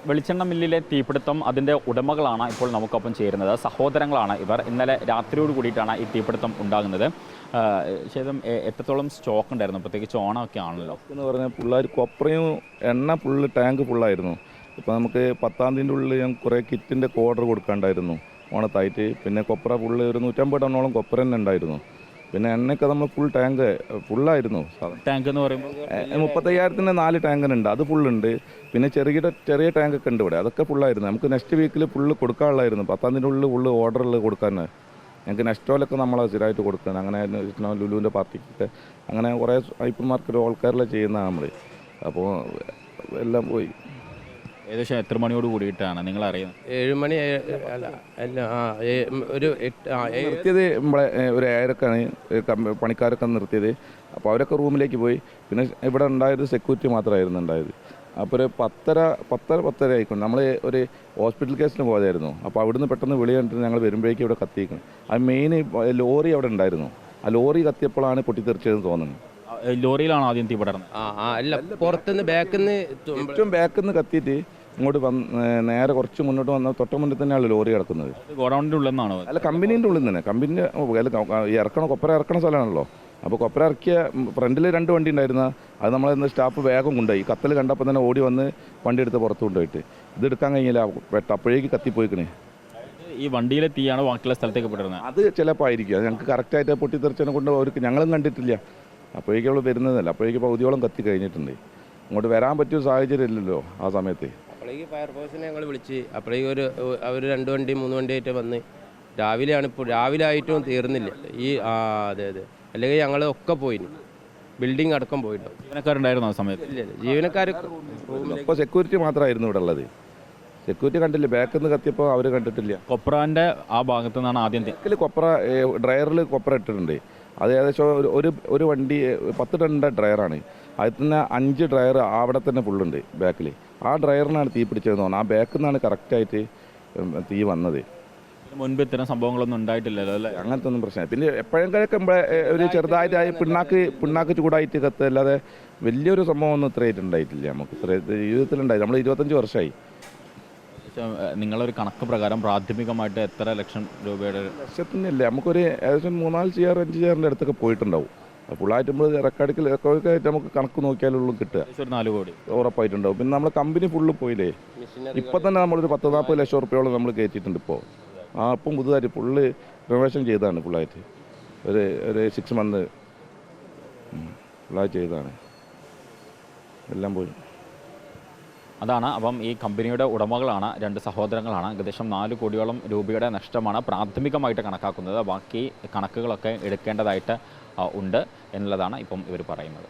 വെളിച്ചെണ്ണ മില്ലിലെ തീപിടുത്തം അതിൻ്റെ ഉടമകളാണ് ഇപ്പോൾ നമുക്കൊപ്പം ചേരുന്നത്. സഹോദരങ്ങളാണ് ഇവർ. ഇന്നലെ രാത്രിയോട് കൂടിയിട്ടാണ് ഈ തീപിടുത്തം ഉണ്ടാകുന്നത്. ശേഷം എത്രത്തോളം സ്റ്റോക്ക് ഉണ്ടായിരുന്നു? പ്രത്യേകിച്ച് ഓണമൊക്കെ ആണല്ലോ എന്ന് പറഞ്ഞാൽ പിള്ളേർ കൊപ്രയും എണ്ണ ഫുള്ള് ടാങ്ക് ഫുള്ളായിരുന്നു. ഇപ്പോൾ നമുക്ക് 10-ാം തീയതിൻ്റെ ഉള്ളിൽ ഞാൻ കുറേ കിറ്റിൻ്റെ ഓർഡർ കൊടുക്കാണ്ടായിരുന്നു ഓണത്തായിട്ട്. പിന്നെ കൊപ്ര ഫുള്ള് ഒരു 150 ടണ്ണോളം കൊപ്ര തന്നെ ഉണ്ടായിരുന്നു. പിന്നെ എണ്ണയൊക്കെ നമ്മൾ ഫുൾ ടാങ്ക് ഫുള്ളായിരുന്നു. ടാങ്ക് എന്ന് പറയുമ്പോൾ 35,000-ൻ്റെ 4 ടാങ്കനുണ്ട്, അത് ഫുള്ളുണ്ട്. പിന്നെ ചെറിയ ടാങ്കൊക്കെ ഉണ്ട് ഇവിടെ, അതൊക്കെ ഫുള്ളായിരുന്നു. നമുക്ക് നെക്സ്റ്റ് വീക്കിൽ ഫുള്ള് കൊടുക്കാനുള്ളായിരുന്നു. 10-ാം തീയതിൻ്റെ ഉള്ളിൽ ഫുള്ള് ഓർഡറിൽ കൊടുക്കാൻ ഞങ്ങൾക്ക് നെസ്റ്റോലൊക്കെ നമ്മൾ സ്ഥിരമായിട്ട് കൊടുക്കണം. അങ്ങനെ ലുലുവിൻ്റെ പാർട്ടിക്കൊക്കെ അങ്ങനെ കുറേ ഹൈപ്പർ മാർക്കറ്റ് ഓൾക്കാരിലെ ചെയ്യുന്നതാണ് നമ്മൾ. അപ്പോൾ എല്ലാം പോയി. ഏകദേശം എത്ര മണിയോട് കൂടിയിട്ടാണ് നിങ്ങൾ അറിയുന്നത്? 7 മണി ഒരു 8 നിർത്തിയത് നമ്മളെ ഒരു 7:00-ക്കാണ് പണിക്കാരൊക്കെ നിർത്തിയത്. അപ്പോൾ അവരൊക്കെ റൂമിലേക്ക് പോയി. പിന്നെ ഇവിടെ ഉണ്ടായത് സെക്യൂരിറ്റി മാത്രമായിരുന്നു ഉണ്ടായത്. അപ്പോൾ ഒരു 10:30 ആയിക്കൊണ്ട് നമ്മൾ ഒരു ഹോസ്പിറ്റൽ കേസിന് പോയതായിരുന്നു. അപ്പോൾ അവിടുന്ന് പെട്ടെന്ന് വിളി കണ്ടിട്ട് ഞങ്ങൾ വരുമ്പോഴേക്കും ഇവിടെ കത്തിയിരിക്കണം. അത് മെയിൻ ലോറി അവിടെ ഉണ്ടായിരുന്നു. ആ ലോറി കത്തിയപ്പോഴാണ് പൊട്ടിത്തെറിച്ചതെന്ന് തോന്നുന്നു. ലോറിയിലാണോ ആദ്യം തീ പടർന്നത്? അല്ല, പുറത്തുനിന്ന് ഏറ്റവും ബാക്കിൽ നിന്ന് കത്തിയിട്ട് ഇങ്ങോട്ട് നേരെ കുറച്ച് മുന്നോട്ട് വന്ന തൊട്ട മുന്നിൽ തന്നെയാണ് ലോറി കിടക്കുന്നത്. ഗോഡൗണിൻ്റെ ഉള്ളിൽ നിന്നാണോ? അല്ല, കമ്പനീൻ്റെ ഉള്ളിൽ തന്നെ. കമ്പനീൻ്റെ കൊപ്ര ഇറക്കണ സ്ഥലമാണല്ലോ. അപ്പോൾ കൊപ്ര ഇറക്കിയ ഫ്രണ്ടിൽ 2 വണ്ടി ഉണ്ടായിരുന്ന അത് നമ്മളിന്ന് സ്റ്റാഫ് വേഗം കൊണ്ടുപോയി. കത്തൽ കണ്ടപ്പോൾ തന്നെ ഓടി വന്ന് വണ്ടി എടുത്ത് പുറത്ത് കൊണ്ടുപോയിട്ട് ഇതെടുക്കാൻ കഴിഞ്ഞില്ല. അപ്പോഴേക്ക് കത്തിപ്പോയിക്കണേ. ഈ വണ്ടിയിലെ തീയാണ് ബാക്കിയുള്ള സ്ഥലത്തേക്ക് പെടുന്നത്? അത് ചിലപ്പോൾ ആയിരിക്കും. ഞങ്ങൾക്ക് കറക്റ്റായിട്ട് പൊട്ടിത്തെറിച്ചതിനെ കൊണ്ട് അവർക്ക് ഞങ്ങളും കണ്ടിട്ടില്ല. അപ്പോഴേക്കും അവൾ വരുന്നതല്ല. അപ്പോഴേക്കും പകുതിയോളം കത്തി കഴിഞ്ഞിട്ടുണ്ട്. ഇങ്ങോട്ട് വരാൻ പറ്റിയ സാഹചര്യം ഇല്ലല്ലോ ആ സമയത്ത്. അപ്പോഴേക്ക് ഫയർഫോഴ്സിനെ ഞങ്ങൾ വിളിച്ച് അപ്പോഴേക്കും അവർ 2 വണ്ടി 3 വണ്ടിയായിട്ട് വന്ന് രാവിലെ ആയിട്ടും തീർന്നില്ല ഈ അതെ അല്ലെങ്കിൽ ഞങ്ങൾ ഒക്കെ പോയിന്. ബിൽഡിംഗ് അടക്കം പോയിട്ടു. ജീവനക്കാരുണ്ടായിരുന്നു ആ സമയത്ത്? ഇല്ല, ജീവനക്കാർ ഇപ്പോൾ സെക്യൂരിറ്റി മാത്രമായിരുന്നു ഇവിടെ ഉള്ളത്. സെക്യൂരിറ്റി കണ്ടില്ല. ബാക്കിൽ നിന്ന് കത്തിയപ്പോൾ അവർ കണ്ടിട്ടില്ല. കൊപ്രാൻ്റെ ആ ഭാഗത്തു നിന്നാണ് ആദ്യം കൊപ്ര ഡ്രയറിൽ കൊപ്ര ഇട്ടിട്ടുണ്ട്. അത് ഏകദേശം ഒരു വണ്ടി 10 ടണ്ണിൻ്റെ ഡ്രയറാണ്. അതിൽ തന്നെ 5 ഡ്രയർ അവിടെ തന്നെ ഫുള്ളുണ്ട് ബാക്കിൽ. ആ ഡ്രയറിനാണ് തീ പിടിച്ചതെന്ന് തോന്നുന്നു. ആ ബാക്കിൽ നിന്നാണ് കറക്റ്റായിട്ട് തീ വന്നത്. മുൻപ് ഇത്തരം സംഭവങ്ങളൊന്നും ഉണ്ടായിട്ടില്ലല്ലോ അല്ലേ? അങ്ങനത്തെ ഒന്നും പ്രശ്നമില്ല. പിന്നെ എപ്പോഴെങ്കിലൊക്കെ ഒരു ചെറുതായിട്ട് പിണ്ണാക്ക് ചൂടായിട്ട് കത്തല്ലാതെ വലിയൊരു സംഭവം ഒന്നും ഇത്രയായിട്ട് ഉണ്ടായിട്ടില്ല. നമുക്ക് ഇത്ര ജീവിതത്തിലുണ്ടായി. നമ്മൾ 25 വർഷമായി. നിങ്ങളൊരു കണക്ക് പ്രകാരം പ്രാഥമികമായിട്ട് എത്ര ലക്ഷം രൂപയുടെ? ലക്ഷത്തിനില്ല, നമുക്കൊരു ഏകദേശം 3-4 ചെയർ 5 ചെയറിൻ്റെ അടുത്തൊക്കെ പോയിട്ടുണ്ടാവും. ഫുള്ളായിട്ട് നമ്മൾ റെക്കോർഡൊക്കെ ആയിട്ട് നമുക്ക് കണക്ക് നോക്കിയാലുള്ളൂ കിട്ടുക. 4 കോടി ഉറപ്പായിട്ടുണ്ടാവും. പിന്നെ നമ്മളെ കമ്പനി ഫുള്ള് പോയില്ലേ. ഇപ്പം തന്നെ നമ്മളൊരു 10-40 ലക്ഷം റുപ്യോളം നമ്മൾ കയറ്റിയിട്ടുണ്ട് ഇപ്പോൾ. ഇപ്പം പുതുതായിട്ട് ഫുള്ള് റിനോവേഷൻ ചെയ്തതാണ്. ഫുള്ളായിട്ട് ഒരു 6 മന്ത് ഫുള്ളായിട്ട് ചെയ്തതാണ്. എല്ലാം പോയി. അതാണ്. അപ്പം ഈ കമ്പനിയുടെ ഉടമകളാണ് 2 സഹോദരങ്ങളാണ്. ഏകദേശം 4 കോടിയോളം രൂപയുടെ നഷ്ടമാണ് പ്രാഥമികമായിട്ട് കണക്കാക്കുന്നത്. ബാക്കി കണക്കുകളൊക്കെ എടുക്കേണ്ടതായിട്ട് ഉണ്ട് എന്നുള്ളതാണ് ഇപ്പം ഇവർ പറയുന്നത്.